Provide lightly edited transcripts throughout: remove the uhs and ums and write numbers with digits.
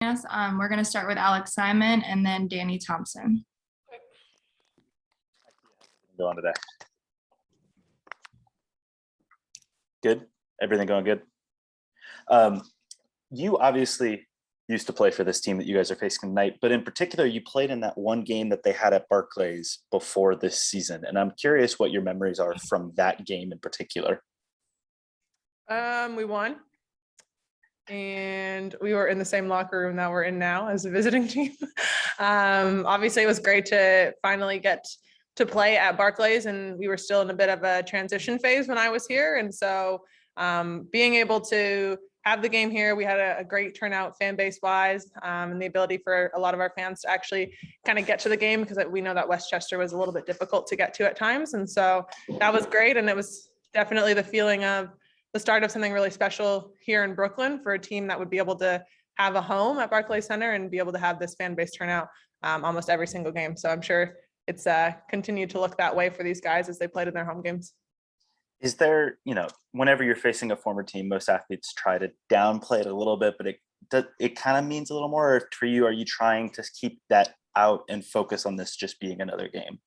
Yes, we're going to start with Alex Simon and then Danny Thompson. Go on today. Good. Everything going good. You obviously used to play for this team that you guys are facing tonight, but in particular, you played in that one game that they had at Barclays before this season. And I'm curious what your memories are from that game in particular. We won. And we were in the same locker room that we're in now as a visiting team. Obviously, it was great to finally get to play at Barclays, and we were still in a bit of a transition phase when I was here. And so being able to have the game here, we had a great turnout fan base wise, and the ability for a lot of our fans to actually kind of get to the game, because we know that Westchester was a little bit difficult to get to at times. And so that was great. And it was definitely the feeling of the start of something really special here in Brooklyn for a team that would be able to have a home at Barclays Center and be able to have this fan base turnout almost every single game. So I'm sure it's continued to look that way for these guys as they played in their home games. Is there, whenever you're facing a former team, most athletes try to downplay it a little bit, but it kind of means a little more. Or for you, are you trying to keep that out and focus on this just being another game?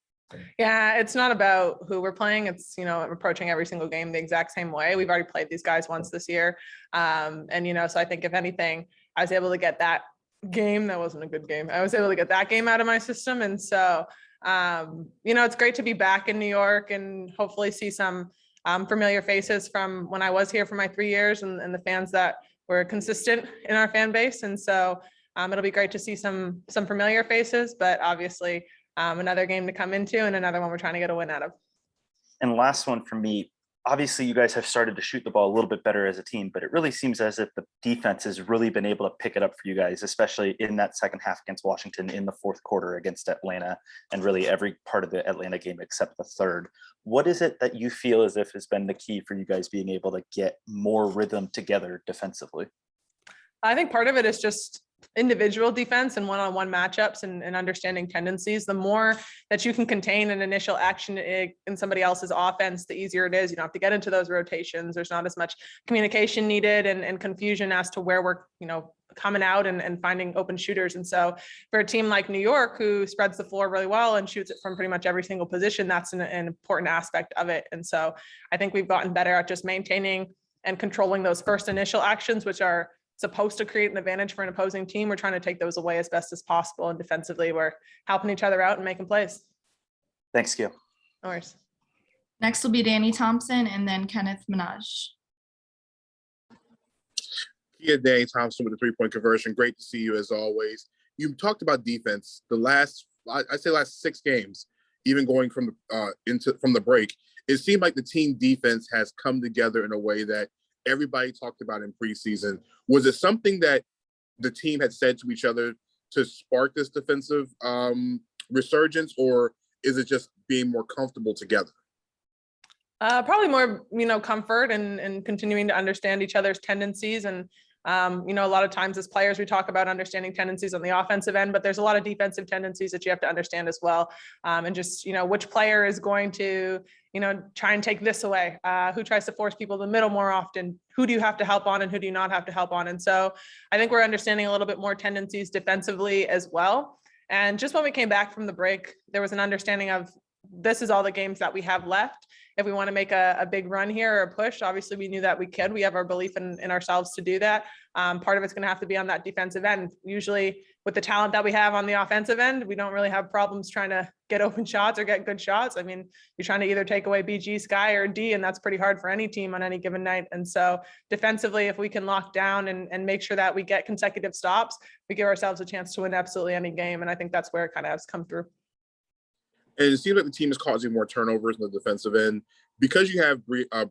Yeah, it's not about who we're playing. It's, approaching every single game the exact same way. We've already played these guys once this year. So I think if anything, I was able to get that game. That wasn't a good game. I was able to get that game out of my system. And so, it's great to be back in New York and hopefully see some familiar faces from when I was here for my 3 years and the fans that were consistent in our fan base. And so it'll be great to see some familiar faces, but obviously another game to come into and another one we're trying to get a win out of. And last one for me, obviously you guys have started to shoot the ball a little bit better as a team, but it really seems as if the defense has really been able to pick it up for you guys, especially in that second half against Washington, in the fourth quarter against Atlanta, and really every part of the Atlanta game except the third. What is it that you feel as if has been the key for you guys being able to get more rhythm together defensively? I think part of it is just individual defense and one-on-one matchups and understanding tendencies. The more that you can contain an initial action in somebody else's offense, the easier it is. You don't have to get into those rotations. There's not as much communication needed and confusion as to where we're, coming out and finding open shooters. And so for a team like New York, who spreads the floor really well and shoots it from pretty much every single position, that's an important aspect of it. And so I think we've gotten better at just maintaining and controlling those first initial actions, which are supposed to create an advantage for an opposing team. We're trying to take those away as best as possible. And defensively, we're helping each other out and making plays. Thanks, Gil. No worries. Next will be Danny Thompson and then Kenneth Minaj. Yeah, Danny Thompson with the three-point conversion. Great to see you as always. You talked about defense. The last 6 games, even going from the break, it seemed like the team defense has come together in a way that everybody talked about in preseason. Was it something that the team had said to each other to spark this defensive resurgence, or is it just being more comfortable together? Probably more, comfort and continuing to understand each other's tendencies. And, a lot of times as players, we talk about understanding tendencies on the offensive end, but there's a lot of defensive tendencies that you have to understand as well. And just, which player is going to, try and take this away, who tries to force people to the middle more often, who do you have to help on and who do you not have to help on. And so I think we're understanding a little bit more tendencies defensively as well. And just when we came back from the break, there was an understanding of this is all the games that we have left. If we want to make a big run here or a push, obviously we knew that we could. We have our belief in ourselves to do that. Part of it's going to have to be on that defensive end. Usually with the talent that we have on the offensive end, we don't really have problems trying to get open shots or get good shots. I mean, you're trying to either take away BG, Sky, or D, and that's pretty hard for any team on any given night. And so defensively, if we can lock down and make sure that we get consecutive stops, we give ourselves a chance to win absolutely any game. And I think that's where it kind of has come through. And it seems like the team is causing more turnovers in the defensive end. Because you have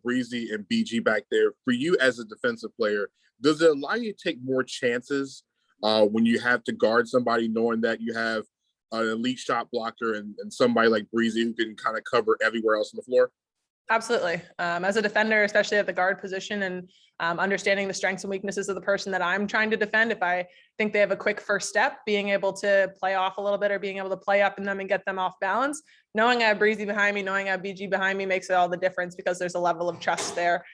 Breezy and BG back there, for you as a defensive player, does it allow you to take more chances when you have to guard somebody, knowing that you have an elite shot blocker and somebody like Breezy who can kind of cover everywhere else on the floor? Absolutely. As a defender, especially at the guard position, and understanding the strengths and weaknesses of the person that I'm trying to defend, if I think they have a quick first step, being able to play off a little bit or being able to play up in them and get them off balance, knowing I have Breezy behind me, knowing I have BG behind me makes it all the difference, because there's a level of trust there.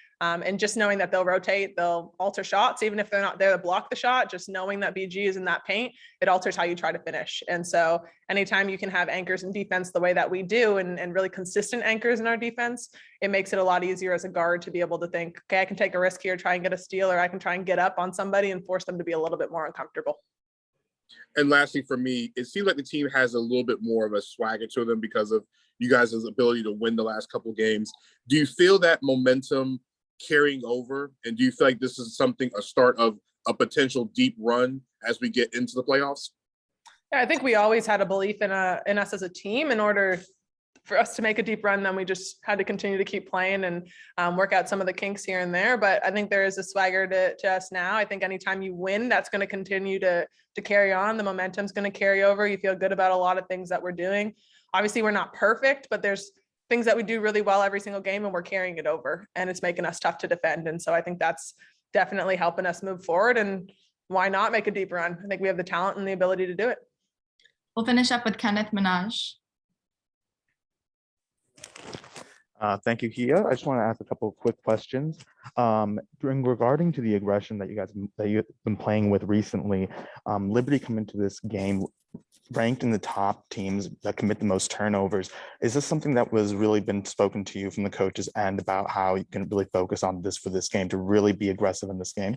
And just knowing that they'll rotate, they'll alter shots, even if they're not there to block the shot, just knowing that BG is in that paint, it alters how you try to finish. And so anytime you can have anchors in defense the way that we do, and really consistent anchors in our defense, it makes it a lot easier as a guard to be able to think, okay, I can take a risk here, try and get a steal, or I can try and get up on somebody and force them to be a little bit more uncomfortable. And lastly, for me, it seems like the team has a little bit more of a swagger to them because of you guys' ability to win the last couple of games. Do you feel that momentum carrying over? And do you feel like this is a start of a potential deep run as we get into the playoffs? Yeah, I think we always had a belief in us as a team. In order for us to make a deep run, then we just had to continue to keep playing and work out some of the kinks here and there. But I think there is a swagger to us now. I think anytime you win, that's going to continue to carry on. The momentum's going to carry over. You feel good about a lot of things that we're doing. Obviously, we're not perfect, but there's things that we do really well every single game, and we're carrying it over, and it's making us tough to defend. And so I think that's definitely helping us move forward. And why not make a deep run? I think we have the talent and the ability to do it. We'll finish up with Kenneth Minaj. Thank you, Kia. I just want to ask a couple of quick questions. Regarding to the aggression that you've been playing with recently, Liberty come into this game ranked in the top teams that commit the most turnovers. Is this something that was really been spoken to you from the coaches and about how you can really focus on this for this game to really be aggressive in this game?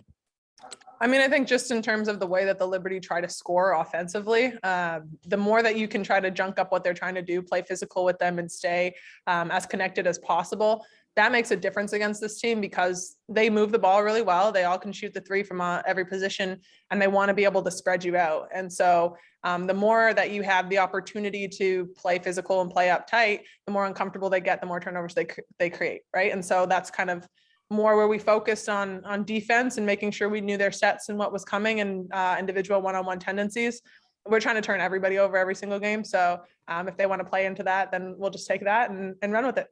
I mean, I think just in terms of the way that the Liberty try to score offensively, the more that you can try to junk up what they're trying to do, play physical with them and stay as connected as possible, that makes a difference against this team because they move the ball really well. They all can shoot the three from every position, and they want to be able to spread you out. And so the more that you have the opportunity to play physical and play uptight, the more uncomfortable they get, the more turnovers they create, right? And so that's kind of more where we focused on defense and making sure we knew their sets and what was coming and individual one-on-one tendencies. We're trying to turn everybody over every single game. So if they want to play into that, then we'll just take that and run with it.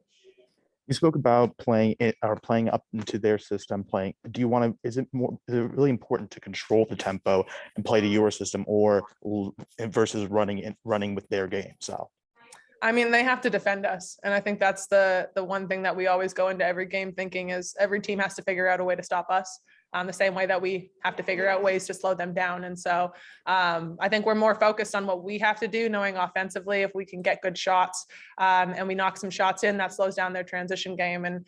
You spoke about playing up into their system. Do you want to? Is it really important to control the tempo and play to your system, or versus running with their game? So, I mean, they have to defend us, and I think that's the one thing that we always go into every game thinking is every team has to figure out a way to stop us. The same way that we have to figure out ways to slow them down. And so I think we're more focused on what we have to do, knowing offensively, if we can get good shots and we knock some shots in, that slows down their transition game. And,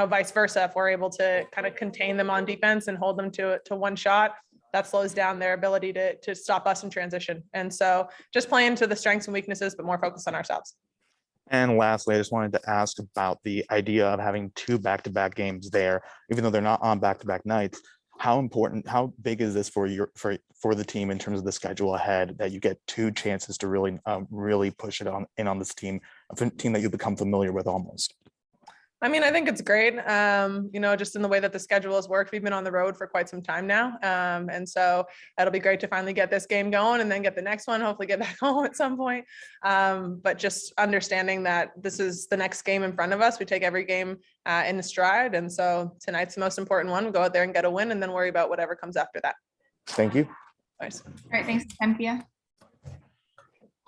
vice versa, if we're able to kind of contain them on defense and hold them to one shot, that slows down their ability to stop us in transition. And so just playing to the strengths and weaknesses, but more focused on ourselves. And lastly, I just wanted to ask about the idea of having 2 back-to-back games there, even though they're not on back-to-back nights. How big is this for the team in terms of the schedule ahead, that you get 2 chances to really push it on this team, a team that you become familiar with almost? I mean, I think it's great. Just in the way that the schedule has worked, we've been on the road for quite some time now. And so it'll be great to finally get this game going and then get the next one, hopefully get back home at some point. But just understanding that this is the next game in front of us. We take every game in the stride. And so tonight's the most important one. We'll go out there and get a win and then worry about whatever comes after that. Thank you. Nice. All right, thanks, Cynthia.